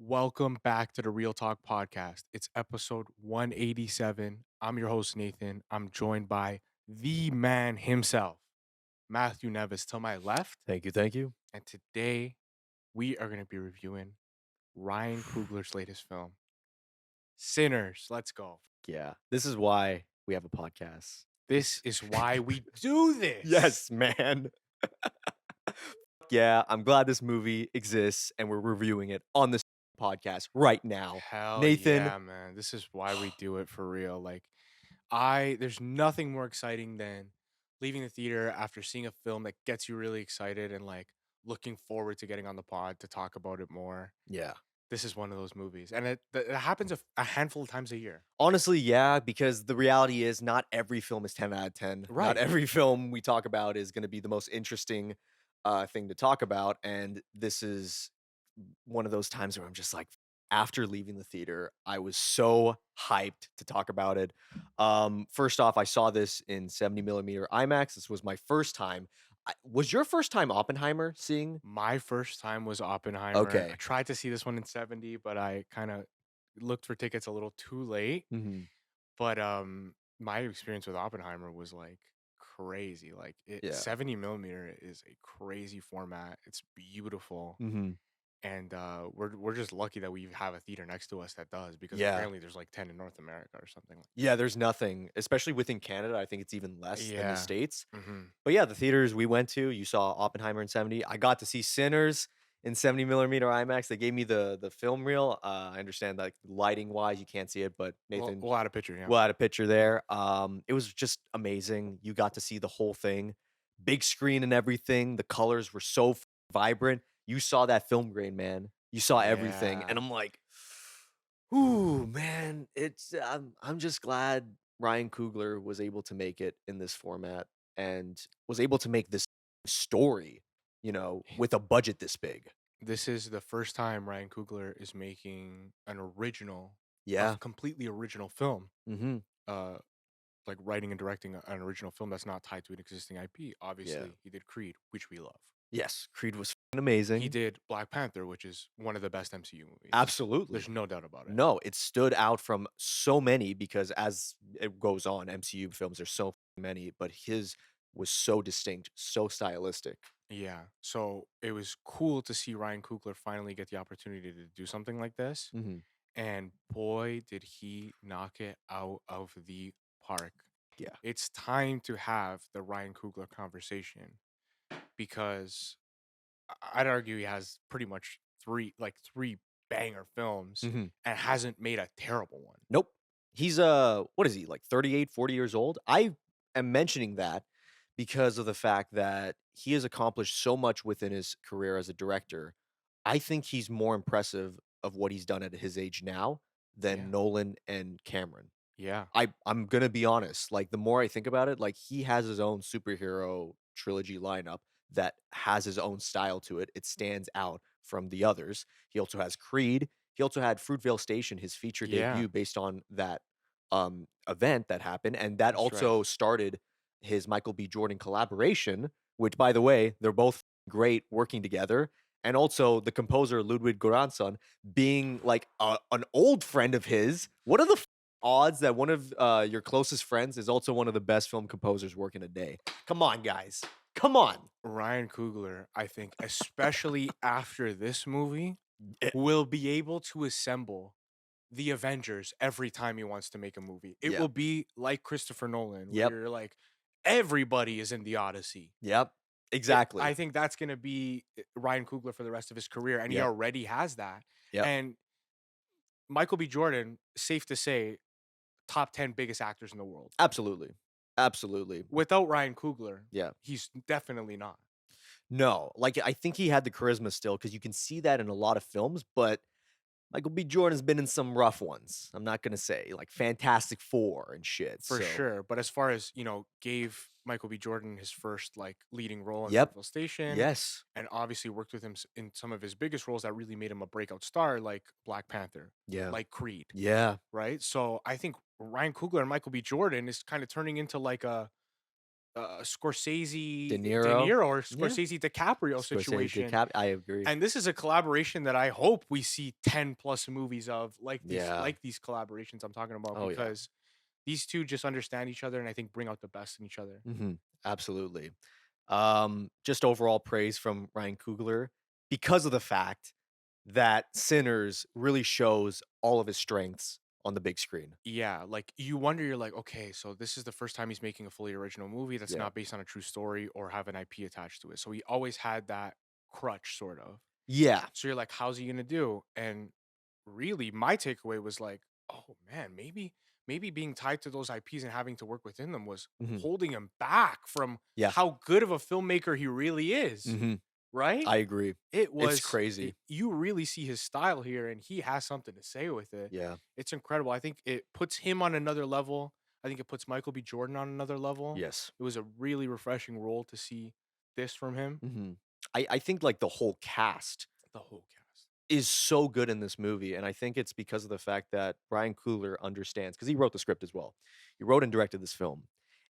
Welcome back to the Real Talk Podcast. It's episode 187. I'm your host, Nathan. I'm joined by the man himself, Matthew Neves, to my left. Thank you. Thank you. And today we are going to be reviewing Ryan Coogler's latest film, Sinners. Let's go. Yeah. This is why we have a podcast. This is why we do this. Yes, man. Yeah, I'm glad this movie exists and we're reviewing it on this podcast right now. Hell Nathan, yeah, man. This is why we do it for real. There's nothing more exciting than leaving the theater after seeing a film that gets you really excited and looking forward to getting on the pod to talk about it more. yeah. This is one of those movies, and it happens a handful of times a year. Honestly, yeah, because the reality is not every film is 10 out of 10. Right. Not every film we talk about is going to be the most interesting thing to talk about. And this is one of those times where I'm just like, after leaving the theater, I was so hyped to talk about it. First off, I saw this in 70 millimeter IMAX. This was my first time. Was your first time Oppenheimer seeing? My first time was Oppenheimer. Okay. I tried to see this one in 70, but I kind of looked for tickets a little too late. Mhm. But my experience with Oppenheimer was crazy. Yeah. 70 millimeter is a crazy format. It's beautiful. Mhm. And we're just lucky that we have a theater next to us that does, because Yeah. apparently there's like 10 in North America or something. Yeah, there's nothing, especially within Canada. I think it's even less than the Yeah. States. Hmm. But yeah, the theaters we went to, you saw Oppenheimer in 70. I got to see Sinners in 70 millimeter IMAX. They gave me the film reel. I understand like lighting wise, you can't see it, but Nathan, We'll add a picture. Yeah. we'll add a picture there. It was just amazing. You got to see the whole thing, big screen and everything. The colors were so vibrant. You saw that film grain, man. You saw everything, Yeah. and I'm like, ooh, man. I'm just glad Ryan Coogler was able to make it in this format and was able to make this story, with a budget this big. This is the first time Ryan Coogler is making Yeah. a completely original film. Mhm. Uh, like writing and directing an original film that's not tied to an existing IP. Yeah. Obviously, he did Creed, which we love. Yes, Creed was He amazing. did Black Panther, which is one of the best MCU movies. Absolutely. There's no doubt about it. No, it stood out from so many because as it goes on, MCU films, there's so many, but his was so distinct, so stylistic. Yeah. So it was cool to see Ryan Coogler finally get the opportunity to do something like this. Mhm. And boy, did he knock it out of the park. Yeah. It's time to have the Ryan Coogler conversation, because I'd argue he has pretty much three banger films Mhm. and hasn't made a terrible one. Nope. He's what is he, like 38, 40 years old? I am mentioning that because of the fact that he has accomplished so much within his career as a director. I think he's more impressive of what he's done at his age now Yeah. than Nolan and Cameron. Yeah. I'm gonna be honest. Like the more I think about it, like he has his own superhero trilogy lineup that has his own style to it. It stands out from the others. He also has Creed. He also had Fruitvale Station, his feature Yeah. debut based on that event that happened, and that That's right. also started his Michael B. Jordan collaboration. Which, by the way, they're both great working together. And also the composer Ludwig Göransson being like an old friend of his. What are the odds that one of your closest friends is also one of the best film composers working a day? Come on, guys. Come on. Ryan Coogler, I think, especially after this movie, Eh, will be able to assemble the Avengers every time he wants to make a movie. It Yeah. will be like Christopher Nolan, where Yep. you're like, everybody is in the Odyssey. Yep. Exactly. I think that's going to be Ryan Coogler for the rest of his career, and he Yep. already has that. Yep. And Michael B. Jordan, safe to say, top 10 biggest actors in the world. Absolutely. Absolutely. Without Ryan Coogler, Yeah. he's definitely not. No, like I think he had the charisma still because you can see that in a lot of films, but Michael B. Jordan's been in some rough ones. I'm not gonna say like Fantastic Four and shit. For So sure. But as far as, gave Michael B. Jordan his first leading role in Yep. Fruitvale Station, Yes. and obviously worked with him in some of his biggest roles that really made him a breakout star, like Black Panther, Yeah. like Creed, Yeah. right? So I think Ryan Coogler and Michael B. Jordan is kind of turning into like De Scorsese De Niro? Niro or Yeah. Scorsese DiCaprio Scorsese situation. DiCap I agree. And this is a collaboration that I hope we see 10 plus movies of, Yeah. like these collaborations I'm talking about, Oh, yeah. because these 2 just understand each other and I think bring out the best in each other. Mhm. Absolutely. Just overall praise from Ryan Coogler because of the fact that Sinners really shows all of his strengths on the big screen. Yeah, like, you wonder, you're like, "Okay, so this is the first time he's making a fully original movie that's Yeah. not based on a true story or have an IP attached to it." So he always had that crutch, sort of. Yeah. So you're like, "How's he gonna do?" And really, my takeaway was like, "Oh, man, maybe being tied to those IPs and having to work within them was Mhm. holding him back from Yeah. how good of a filmmaker he really is." Mhm. Right? I agree. It It's was crazy. you really see his style here, and he has something to say with it. Yeah. It's incredible. I think it puts him on another level. I think it puts Michael B. Jordan on another level. Yes. It was a really refreshing role to see this from him. Mhm. I think, like, the whole cast The whole cast. is so good in this movie, and I think it's because of the fact that Ryan Coogler understands because he wrote the script as well. He wrote and directed this film,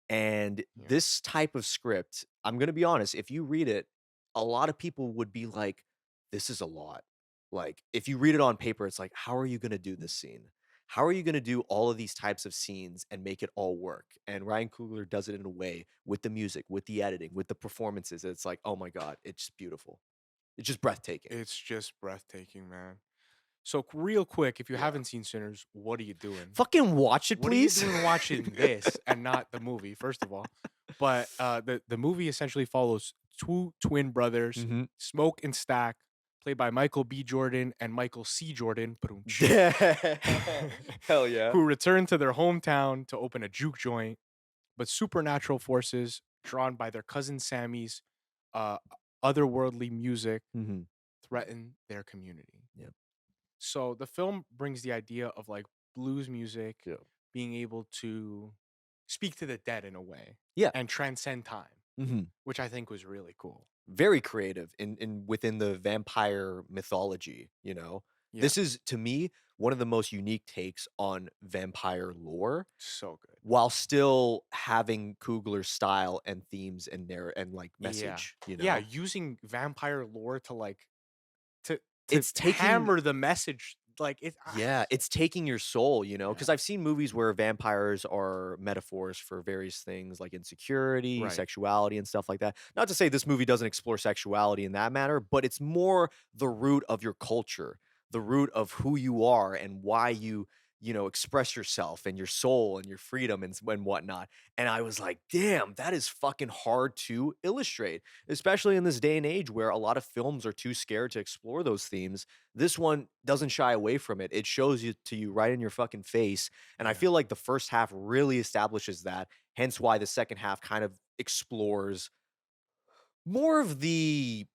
and Yeah. this type of script, I'm gonna be honest, if you read it, a lot of people would be like, "This is a lot." Like, if you read it on paper, it's like, "How are you gonna do this scene? How are you gonna do all of these types of scenes and make it all work?" And Ryan Coogler does it in a way with the music, with the editing, with the performances, it's like, "Oh my god, it's beautiful." It's just breathtaking. It's just breathtaking, man. So real quick, if you Yeah. haven't seen Sinners, what are you doing? Fucking watch it, What are you please. doing watching this and not the movie, first of all? But, the movie essentially follows 2 twin brothers, Mhm. Smoke and Stack, played by Michael B. Jordan and Michael C. Jordan, ba-doom-tsh, Hell yeah. who return to their hometown to open a juke joint, but supernatural forces drawn by their cousin Sammy's, uh, otherworldly music Mhm. threaten their community. Yeah. So the film brings the idea of like blues music Yeah. being able to speak to the dead in a way Yeah. and transcend time, Mhm. which I think was really cool. Very creative in within the vampire mythology, you know? Yeah, This is, to me, one of the most unique takes on vampire lore, so good. while still having Coogler's style and themes and and, like, Yeah. message, you Yeah, know? using vampire lore to like to It's taking hammer the message like Yeah, it's taking your soul, you know, yeah. because I've seen movies where vampires are metaphors for various things like insecurity, Right. sexuality, and stuff like that. Not to say this movie doesn't explore sexuality in that manner, but it's more the root of your culture, the root of who you are and why you express yourself and your soul and your freedom and whatnot. And I was like, damn, that is fucking hard to illustrate, especially in this day and age where a lot of films are too scared to explore those themes. This one doesn't shy away from it. It shows you right in your fucking face, and I Yeah. feel like the first half really establishes that, hence why the second half kind of explores more of the,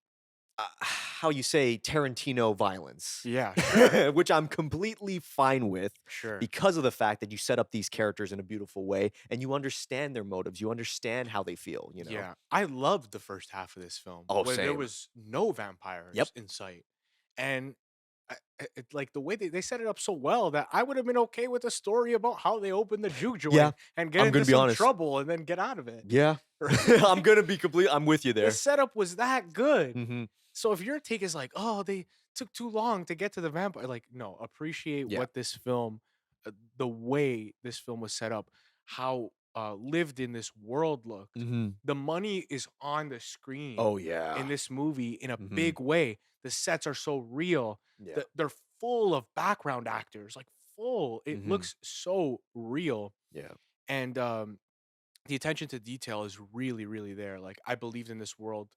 how you say, Tarantino violence, Yeah, sure. which I'm completely fine with Sure. because of the fact that you set up these characters in a beautiful way and you understand their motives, you understand how they feel, you know? Yeah. I loved the first half of this film Oh, where there same. was no vampires Yep. in sight. And like the way they set it up so well that I would have been okay with a story about how they open the juke Yeah. joint and get I'm into gonna be some honest. trouble and then get out of it. Yeah. I'm Right? gonna be I'm with you The there. setup was that good. Mhm. So if your take is like, "Oh, they took too long to get to the vampire," like, no, appreciate Yeah. what this film, the way this film was set up, how lived in this world looked. Mhm. The money is on the screen Oh, yeah. in this movie in a Mhm. big way. The sets are so real. Yeah. They're full of background actors, like full. It Mhm. looks so real, Yeah. and the attention to detail is really, really there. Like I believed in this world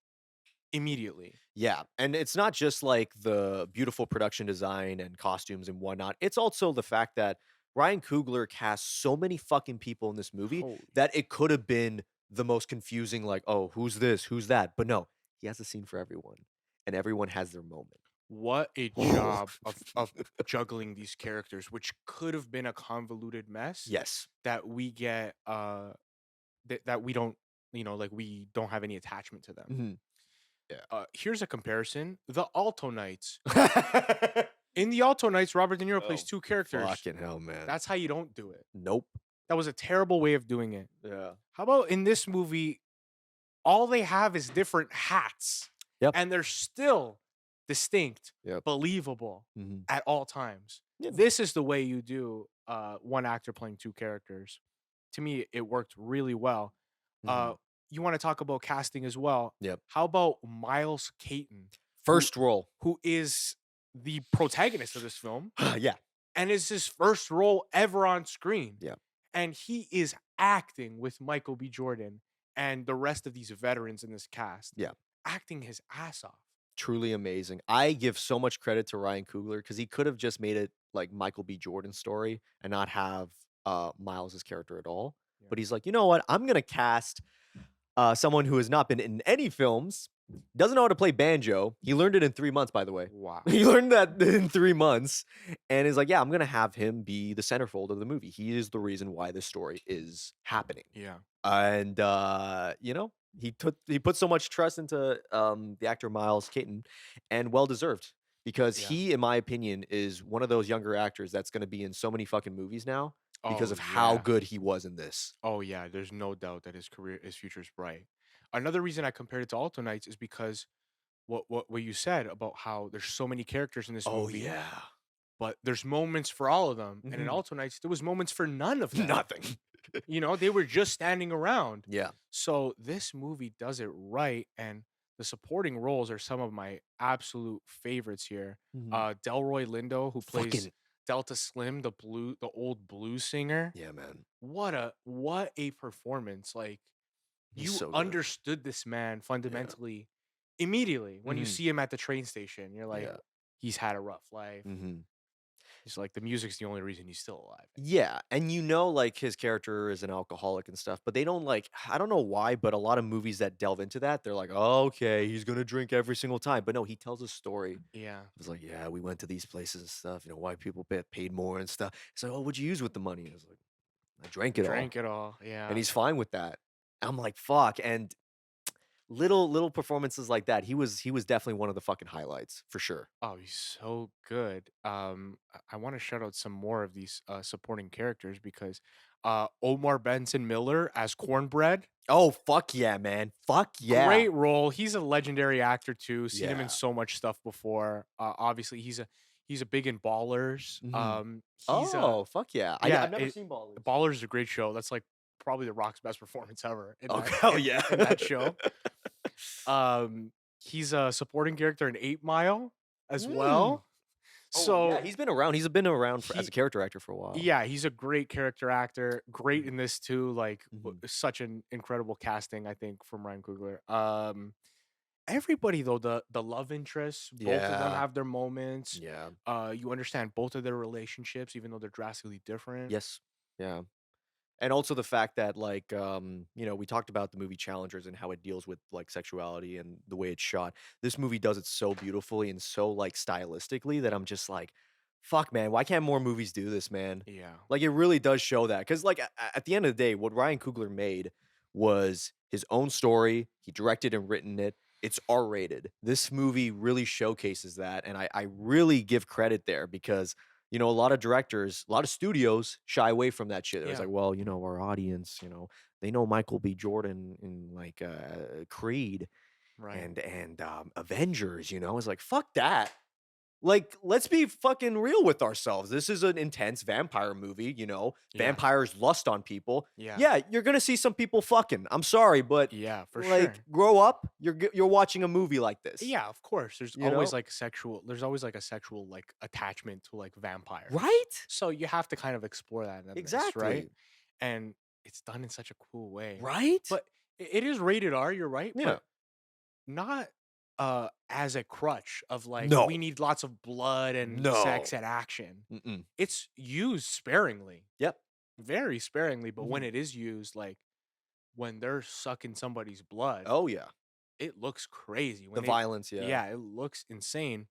immediately. Yeah, and it's not just, like, the beautiful production design and costumes and whatnot, it's also the fact that Ryan Coogler cast so many fucking people in this movie Holy that it could have been the most confusing, like, "Oh, who's this? Who's that?" But no, he has a scene for everyone, and everyone has their moment. What a job of juggling these characters, which could have been a convoluted mess Yes. that we get, that we don't, like, we don't have any attachment to them. Mhm. Yeah. Here's a comparison, The Alto Knights. In The Alto Knights, Robert De Niro plays Oh, 2 characters. fucking hell, man. That's how you don't do it. Nope. That was a terrible way of doing it. Yeah. How about in this movie, all they have is different hats, Yep. and they're still distinct, Yep. believable Mhm. at all times. Yeah. This is the way you do one actor playing two characters. To me, it worked really well. Uh, Mhm. you want to talk about casting as well? Yep. How about Miles Caton, who First role. who is the protagonist of this film Yeah. and is his first role ever on screen? Yeah. And he is acting with Michael B. Jordan and the rest of these veterans in this cast, Yeah. acting his ass off. Truly amazing. I give so much credit to Ryan Coogler because he could have just made it like Michael B. Jordan's story and not have Miles's character at all. Yeah. But he's like, you know what? I'm gonna cast someone who has not been in any films, doesn't know how to play banjo. He learned it in 3 months, by the way. Wow. He learned that in 3 months, and is like, yeah, I'm gonna have him be the centerfold of the movie. He is the reason why this story is happening. Yeah. And he put so much trust into the actor Miles Caton, and well deserved, because Yeah. he, in my opinion, is one of those younger actors that's going to be in so many fucking movies now because Oh of how yeah. good he was in this. Oh yeah. There's no doubt that his future is bright. Another reason I compared it to Alto Knights is because what you said about how there's so many characters in this Oh movie, yeah. but there's moments for all of them. And in Mhm. Alto Knights, there was moments for none of them. Nothing. They were just standing around. Yeah. So this movie does it right, and the supporting roles are some of my absolute favorites here. Mhm. Delroy Lindo, who plays Fucking Delta Slim, the old blues singer. yeah, man. What a performance! Like He's you so good. understood this man Yeah. fundamentally immediately when you Mhm. see him at the train station. You're like, Yeah. he's had a rough life. Mhm. He's like the music's the only reason he's still alive. Yeah, and like, his character is an alcoholic and stuff, but they don't, like, I don't know why, but a lot of movies that delve into that, they're like, "Oh, okay, he's gonna drink every single time," but no, he tells a story. Yeah, It's like, "Yeah, we went to these places and stuff, white people paid more and stuff." It's like, "Oh, what'd you use with the money?" I was like, "I drank it all," drank it all. and Yeah. he's fine with that. I'm like, "Fuck," and little performances like that, he was definitely one of the fucking highlights, for sure. Oh, he's so good. I want to shout out some more of these supporting characters because Omar Benson Miller as Cornbread, Oh, fuck yeah, man. Fuck yeah. great role. He's a legendary actor too. Seen him in Yeah. so much stuff before. Obviously, he's a big in Ballers. Mhm. He's a Oh, fuck yeah. yeah. I've never seen Ballers. Ballers is a great show. That's like probably The Rock's best performance ever in that Okay, oh, in, yeah. in that show. He's a supporting character in 8 Mile as Mm. well. Oh, yeah, So he's been around. He's been around for as a he character actor for a while. yeah, he's a great character actor, great Mhm, in this too, like, mhm. such an incredible casting, I think, from Ryan Coogler. Everybody though, the love interests, both of them Yeah, have their moments. yeah. You understand both of their relationships, even though they're drastically different. Yes. Yeah. And also the fact that, like, we talked about the movie Challengers and how it deals with, like, sexuality and the way it's shot. This movie does it so beautifully and so, like, stylistically that I'm just like, "Fuck, man, why can't more movies do this, man?" Yeah. Like, it really does show that, because like, at the end of the day, what Ryan Coogler made was his own story. He directed and written it. It's R-rated. This movie really showcases that, and I really give credit there because a lot of directors, a lot of studios shy away from that shit. It was Yeah. like, well, our audience, they know Michael B. Jordan in like Creed Right. and Avengers. It's like fuck that. Like, let's be fucking real with ourselves. This is an intense vampire movie. Yeah. Vampires lust on people. Yeah. Yeah, you're gonna see some people fucking. I'm sorry, but Yeah, for like, sure. grow up. You're watching a movie like this. Yeah, of course. There's You always know, like a sexual like attachment to like vampires. right? So you have to kind of explore that in this, right? Exactly. And it's done in such a cool way. Right? But it is rated R, you're right, Yeah. but not as a crutch of like No. we need lots of blood and sex No. and action. Mm-mm. It's used sparingly, Yep. very sparingly, but when Mhm. it is used, like when they're sucking somebody's blood, Oh, yeah. it looks crazy. The When they violence, yeah. yeah, it looks insane.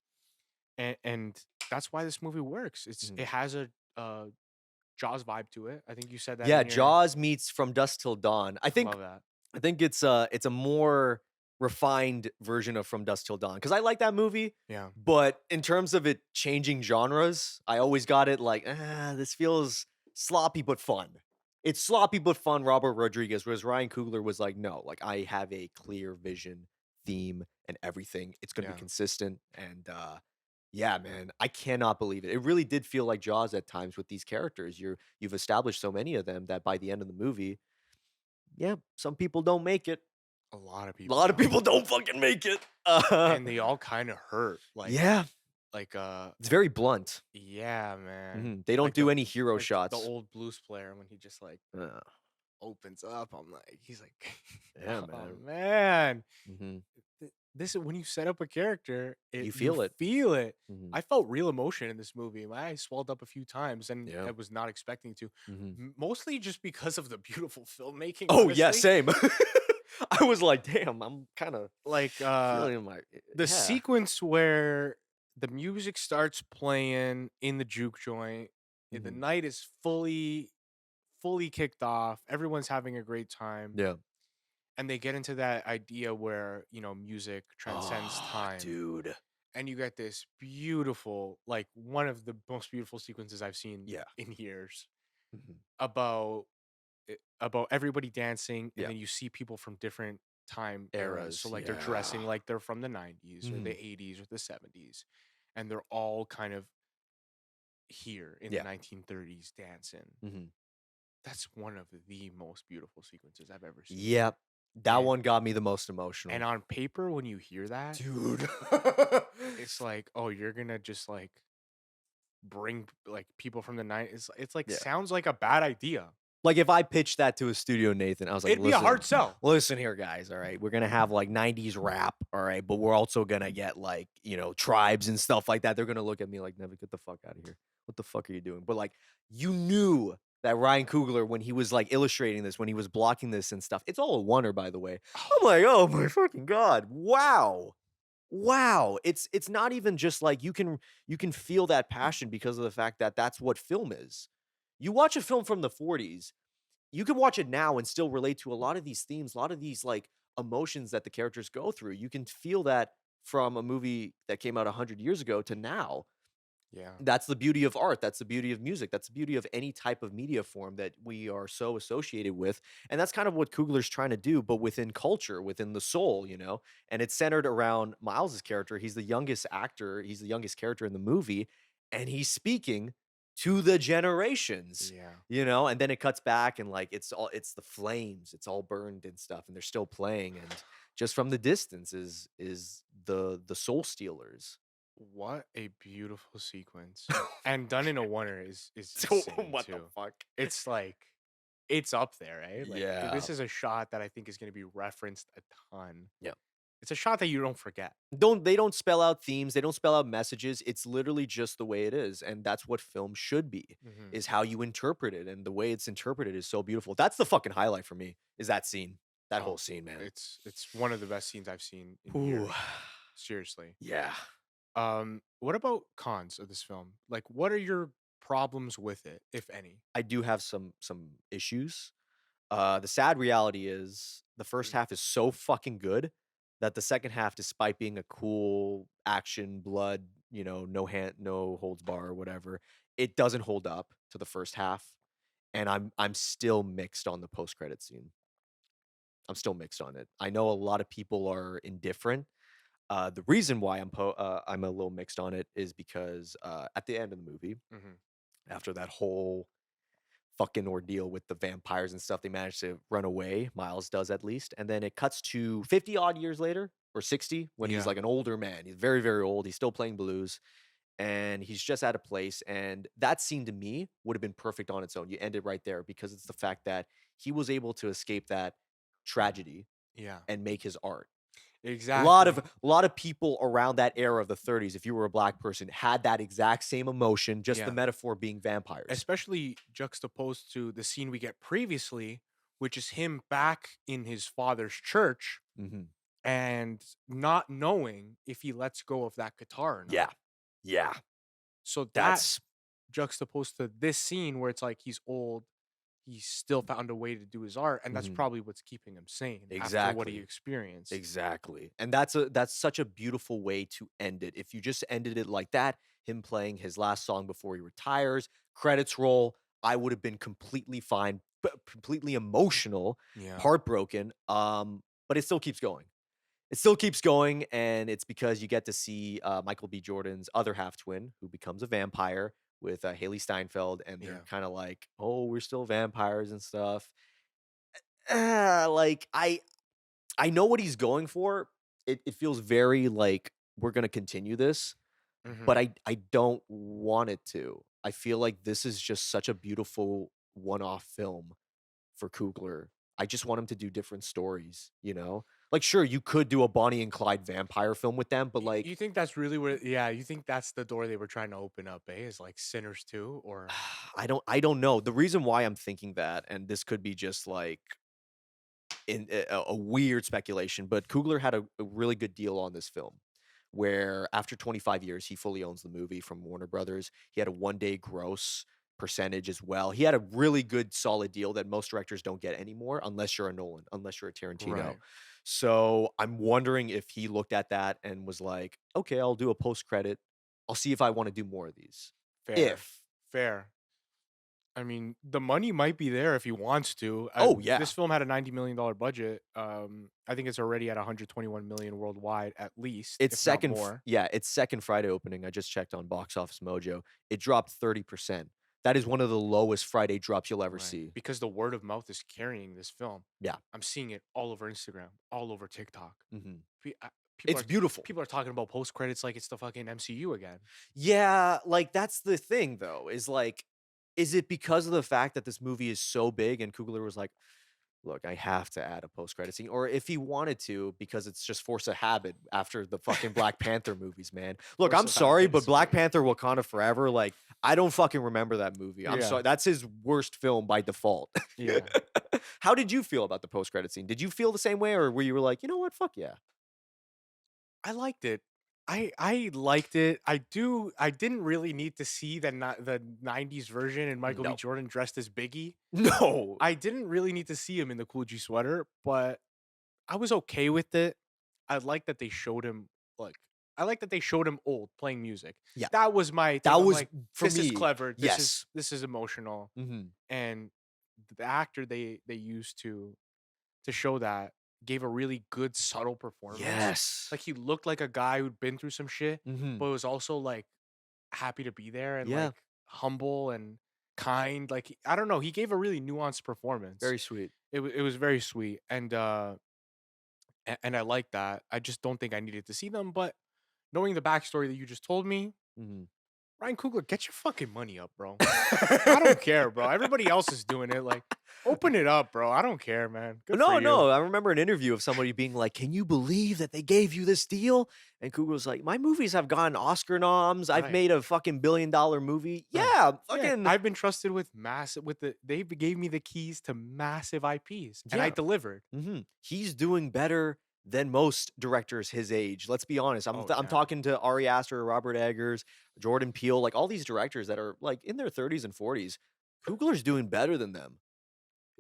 And that's why this movie works. Mhm. It has a Jaws vibe to it. I think you said that Yeah, in your Jaws meets From Dusk Till Dawn. I think love that. I think it's a more refined version of From Dusk Till Dawn, because I like that movie, Yeah. but in terms of it changing genres, I always got it like, this feels sloppy but fun. It's sloppy but fun, Robert Rodriguez, whereas Ryan Coogler was like, "No, like, I have a clear vision, theme, and everything. It's gonna be Yeah, consistent," and, yeah, man, I cannot believe it. It really did feel like Jaws at times with these characters. You've established so many of them that by the end of the movie, yeah, some people don't make it. a lot of A people lot of don't, people don't fucking make it. and they all kinda hurt, Yeah, like, it's very blunt. yeah, man. They don't Like do any hero the shots. old blues player when he just, like, Uh, opens up, I'm like he's like, yeah, "Oh, man. man." Mhm. This is when you set up a character, You you feel it. feel it. Mhm. I felt real emotion in this movie. My eyes swelled up a few times, and Yeah. I was not expecting to. Mhm. Mostly just because of the beautiful filmmaking, Oh, yeah, honestly. same. I was like, "Damn, I'm kinda Like feeling my" the yeah. sequence where the music starts playing in the juke joint, the Mhm. night is fully kicked off. Everyone's having a great time, Yeah. and they get into that idea where music transcends Oh, time, dude. and you get this beautiful, like one of the most beautiful sequences I've seen Yeah. in years, Mhm. about about everybody dancing, and Yeah. then you see people from different time eras. So Eras, like they're yeah. dressing like they're from the 90s or the Mhm. 80s or the 70s, and they're all kind of here in the Yeah. 1930s dancing. Mhm. That's one of the most beautiful sequences I've ever seen. Yep. That And one got me the most and emotional. on paper, when you hear that, Dude. it's like, oh, you're gonna just like bring like people from the night. It's like Yeah. sounds like a bad idea. Like, if I pitched that to a studio, Nathan, I was like, It'd be a hard "Listen, sell. listen here, guys, all right? We're gonna have, like, 90s rap, all right? But we're also gonna get, like, tribes and stuff like that." They're gonna look at me like, "Never get the fuck out of here. What the fuck are you doing?" But, like, you knew that Ryan Coogler, when he was, like, illustrating this, when he was blocking this and stuff, it's all a wonder, by the way. I'm like, "Oh my fucking god. Wow. Wow." It's not even just like you can feel that passion because of the fact that that's what film is. You watch a film from the '40s, you can watch it now and still relate to a lot of these themes, a lot of these like emotions that the characters go through. You can feel that from a movie that came out 100 years ago to now. Yeah. That's the beauty of art. That's the beauty of music. That's the beauty of any type of media form that we are so associated with. And that's kind of what Kugler's trying to do, but within culture, within the soul. And it's centered around Miles's character. He's the youngest actor, he's the youngest character in the movie, and he's speaking to the generations. Yeah. And then it cuts back and like it's the flames, it's all burned and stuff, and they're still playing. And just from the distance is the soul stealers. What a beautiful sequence. And done in a wonder is So insane what the too. fuck? It's like it's up there, eh? Like Yeah. this is a shot that I think is going to be referenced a ton. Yeah. It's a shot that you don't forget. They don't spell out themes, they don't spell out messages, it's literally just the way it is, and that's what film should be, Mhm. is how you interpret it, and the way it's interpreted is so beautiful. That's the fucking highlight for me, is that scene. That whole Oh, scene, man. it's one of the best scenes I've seen in Ooh. years. Seriously. Yeah. What about cons of this film? Like, what are your problems with it, if any? I do have some issues. The sad reality is the first Mm. half is so fucking good that the second half, despite being a cool action, blood, no holds bar or whatever, it doesn't hold up to the first half. And I'm still mixed on the post-credit scene. I'm still mixed on it. I know a lot of people are indifferent. The reason why I'm a little mixed on it is because at the end of the movie, Mhm. after that whole fucking ordeal with the vampires and stuff, they managed to run away. Miles does, at least, and then it cuts to 50 odd years later, or 60, when he's Yeah. like an older man. He's very, very old. He's still playing blues, and he's just at a place. And that scene to me would have been perfect on its own. You end it right there because it's the fact that he was able to escape that tragedy Yeah. and make his art. A lot of Exactly. a lot of people around that era of the '30s, if you were a black person, had that exact same emotion, just the Yeah. metaphor being vampires. Especially juxtaposed to the scene we get previously, which is him back in his father's church Mhm. and not knowing if he lets go of that guitar or not. Yeah. Yeah. So that That's juxtaposed to this scene where it's like he's old, he's still found a way to do his art, and that's Mhm. probably what's keeping him sane after what he Exactly. experienced. Exactly. And that's such a beautiful way to end it. If you just ended it like that, him playing his last song before he retires, credits roll, I would have been completely fine. completely emotional, Yeah. heartbroken, but it still keeps going. It still keeps going, and it's because you get to see, Michael B. Jordan's other half twin, who becomes a vampire with, Haley Steinfeld, and they're Yeah. kinda like, "Oh, we're still vampires and stuff." Like, I know what he's going for. It feels very like, "We're gonna continue this," but Mhm. I don't want it to. I feel like this is just such a beautiful one-off film for Coogler. I just want him to do different stories, you know? Like, sure, you could do a Bonnie and Clyde vampire film with them, but, You like, think that's really what yeah, you think that's the door they were trying to open up, eh, is like Sinners 2 or I don't know. The reason why I'm thinking that, and this could be just, like, in a weird speculation, but Coogler had a really good deal on this film, where after 25 years, he fully owns the movie from Warner Brothers. He had a one-day gross percentage as well. He had a really good solid deal that most directors don't get anymore unless you're a Nolan, unless you're a Tarantino. Right. So, I'm wondering if he looked at that and was like, "Okay, I'll do a post-credit. I'll see if I wanna do more of these." Fair. If. Fair. I mean, the money might be there if he wants to. Oh, This yeah. film had a $90 million budget. I think it's already at 121 million worldwide, at least, It's if not second f more. yeah, it's second Friday opening, I just checked on Box Office Mojo. It dropped 30%. That is one of the lowest Friday drops you'll ever Right. see. Because the word of mouth is carrying this film. Yeah, I'm seeing it all over Instagram, all over TikTok. mhm. Pe- uh, People It's are beautiful. people are talking about post credits like it's the fucking MCU again. Yeah, like, that's the thing, though, is, like, is it because of the fact that this movie is so big and Coogler was like, "Look, I have to add a post-credit scene," or if he wanted to because it's just force of habit after the fucking Black Panther movies, man. Look, Force I'm of sorry, habit but is Black great. Panther: Wakanda Forever, like, I don't fucking remember that movie. I'm Yeah. sorry, that's his worst film by default. Yeah. How did you feel about the post-credit scene? Did you feel the same way, or were you like, "You know what? Fuck yeah." I liked it. I liked it. I didn't really need to see the 90s version and Michael B. No. Jordan dressed as Biggie. No. I didn't really need to see him in the Cool G sweater, but I was okay with it. I like that they showed him like I like that they showed him old playing music. Yeah. That was my That thing. I'm was like, for this is me, clever. yes. This is emotional. Mhm. And the actor they used to show that gave a really good subtle performance. Yes. Like he looked like a guy who'd been through some shit, Mhm. but was also like happy to be there and Yeah. like humble and kind. Like I don't know, he gave a really nuanced performance. Very sweet. It was very sweet and I like that. I just don't think I needed to see them, but knowing the backstory that you just told me, Mhm. Ryan Coogler, get your fucking money up, bro. I don't care, bro. Everybody else is doing it. Like, open it up, bro. I don't care, man. Good for No, you. no, I remember an interview of somebody being like, "Can you believe that they gave you this deal?" And Coogler was like, "My movies have gotten Oscar noms. I've Right. made a fucking billion-dollar movie." Right. Yeah, Yeah, fucking I've been trusted with massive with the they gave me the keys to massive IPs and I yeah. delivered. Mhm. He's doing better than most directors his age. Let's be honest. Oh I'm yeah. talking to Ari Aster, Robert Eggers, Jordan Peele, like all these directors that are like in their 30s and 40s. Coogler's doing better than them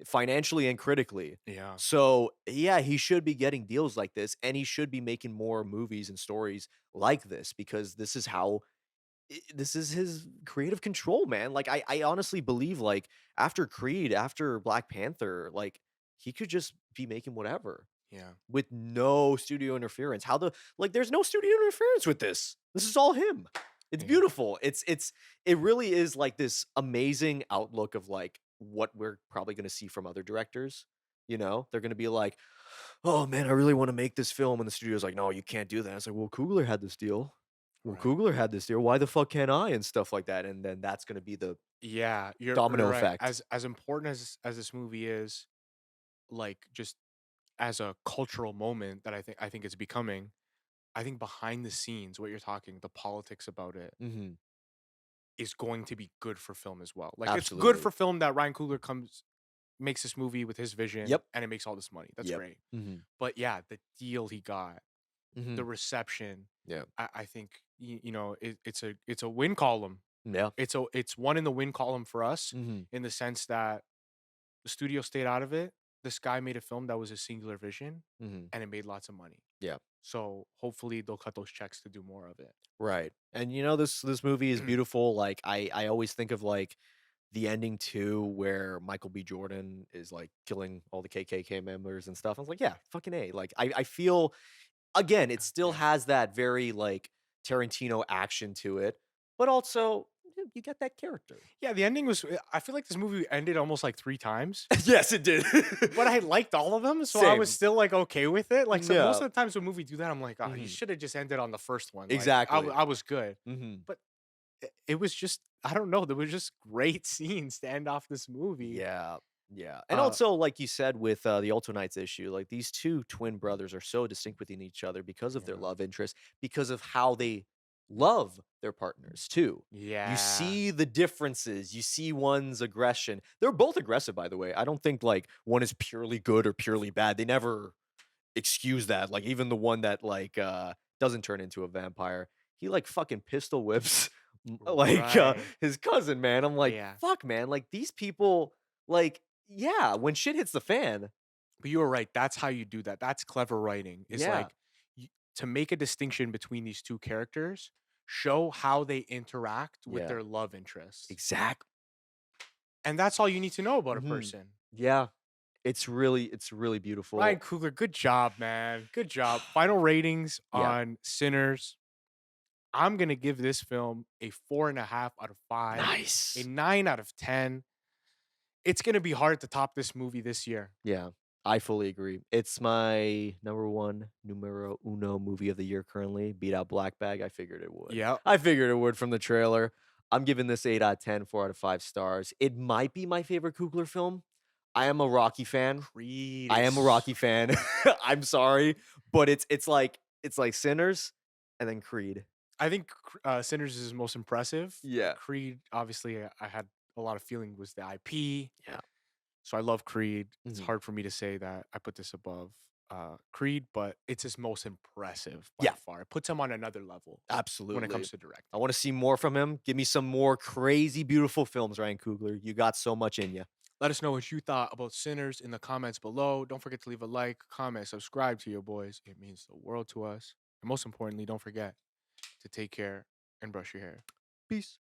financially and critically. Yeah. So, yeah, he should be getting deals like this and he should be making more movies and stories like this because this is how this is his creative control, man. Like I honestly believe like after Creed, after Black Panther, like he could just be making whatever Yeah. with no studio interference. How the like there's no studio interference with this. This is all him. It's Yeah. beautiful. It really is like this amazing outlook of like what we're probably going to see from other directors. You know, they're going to be like, "Oh man, I really want to make this film," and the studio's like, "No, you can't do that." It's like, "Well, Coogler had this deal. Well, Right. Coogler had this deal. Why the fuck can't I?" And stuff like that. And then that's going to be the Yeah, you're domino right. effect. As important as this movie is, like just as a cultural moment that I think it's becoming, I think behind the scenes, what you're talking, the politics about it Hmm. is going to be good for film as well. Like it's good Absolutely. for film that Ryan Coogler comes makes this movie with his vision Yep. and it makes all this money. That's Yep. great. Hmm. But yeah, the deal he got, Hmm. the reception, Yeah. I think it's a win column. Yeah. It's one in the win column for us Hmm. in the sense that the studio stayed out of it. This guy made a film that was a singular vision Hmm. and it made lots of money. Yeah. So hopefully they'll cut those checks to do more of it. Right. And you know, this movie is beautiful. Like I always think of like The ending too, where Michael B. Jordan is, like, killing all the KKK members and stuff. I was like, "Yeah, fucking A." Like, I feel again, it still Yeah. has that very, like, Tarantino action to it, but also, you get that character. Yeah, the ending was I feel like this movie ended almost, like, 3 times, Yes, it did. but I liked all of them, so I was Same. still, like, okay with it. Like, so most Yeah. of the times when movie do that, I'm like, "Oh, you Mhm. shoulda just ended on the first one." Like, Exactly. I was good. Mhm. But it was just I don't know, there was just great scenes to end off this movie. Yeah, yeah, and Uh, also, like you said, with, the Ultonights issue, like, these 2 twin brothers are so distinct within each other because of their yeah. love interest, because of how they love their partners, too. You Yeah. see the differences, you see one's aggression. They're both aggressive, by the way. I don't think, like, one is purely good or purely bad. They never excuse that. Like, even the one that, like, doesn't turn into a vampire, he, like, fucking pistol whips, like, Right. his cousin, man. I'm like, Yeah. "Fuck, man." Like, these people, like yeah, when shit hits the fan But you were right, that's how you do that. That's clever writing. Is yeah, like y to make a distinction between these 2 characters, show how they interact with yeah, their love interests. exactly. And that's all you need to know about a Mhm. person. Yeah, it's really Ryan beautiful. Coogler, good job, man. Good job. Final ratings Yeah, on Sinners. I'm gonna give this film a 4.5 out of 5, a nice. 9 out of 10. It's gonna be hard to top this movie this year. Yeah, I fully agree. It's my number 1 numero uno movie of the year currently, beat out Black Bag. I figured it would. Yep. I figured it would from the trailer. I'm giving this 8 out of 10, 4 out of 5 stars. It might be my favorite Coogler film. I am a Rocky fan. Creed I am a is Rocky fan. I'm sorry, but it's like Sinners and then Creed. I think Sinners is his most impressive. Yeah. Creed, obviously, I had a lot of feeling was the IP, Yeah. so I love Creed. It's Mhm. hard for me to say that I put this above Creed, but it's his most impressive by Yeah, far. It puts him on another level when it absolutely. comes to I directing. wanna see more from him. Give me some more crazy beautiful films, Ryan Coogler. You got so much in you. Let us know what you thought about Sinners in the comments below. Don't forget to leave a like, comment, subscribe to your boys. It means the world to us. And most importantly, don't forget to take care and brush your hair. Peace.